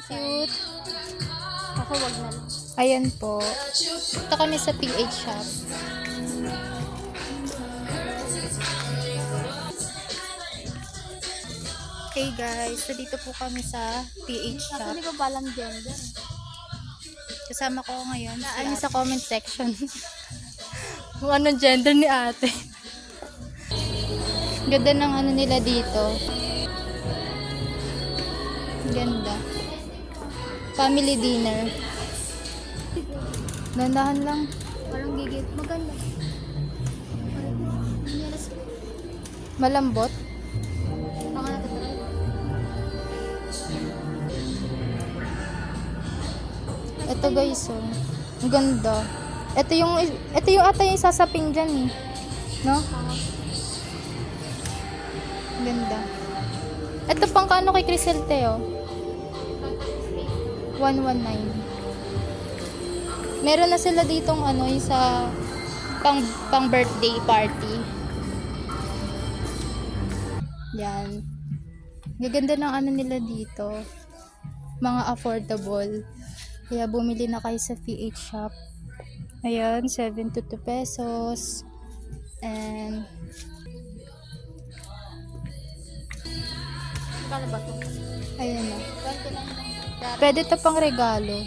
cute. Ako wag na lang. Ayan po. Ito kami sa PH shop. Okay guys, so dito po kami sa PH Ako shop. hindi ko pa alam gender. Kasama ko ngayon sa comment section. Kung anong gender ni ate. Ganda ng ano nila dito. Ganda. Family dinner. Dandahan lang. Parang gigit. Maganda. Malambot. Ako natatry. Ito guys, oh. Ang ganda. Ito yung ata yung sasaping dyan eh. No? Ang ganda. Ito pang kano kay Criselte, oh. 119. Meron na sila ditong ano, yung sa pang birthday party. Yan. Gaganda ng ano nila dito. Mga affordable. Kaya bumili na kayo sa PH shop. Ayan, 72 pesos. And Kano ba ito? ayun na. Ganito lang. Pwede to pang regalo.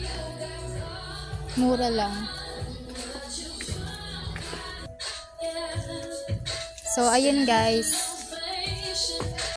Mura lang. So, ayun guys.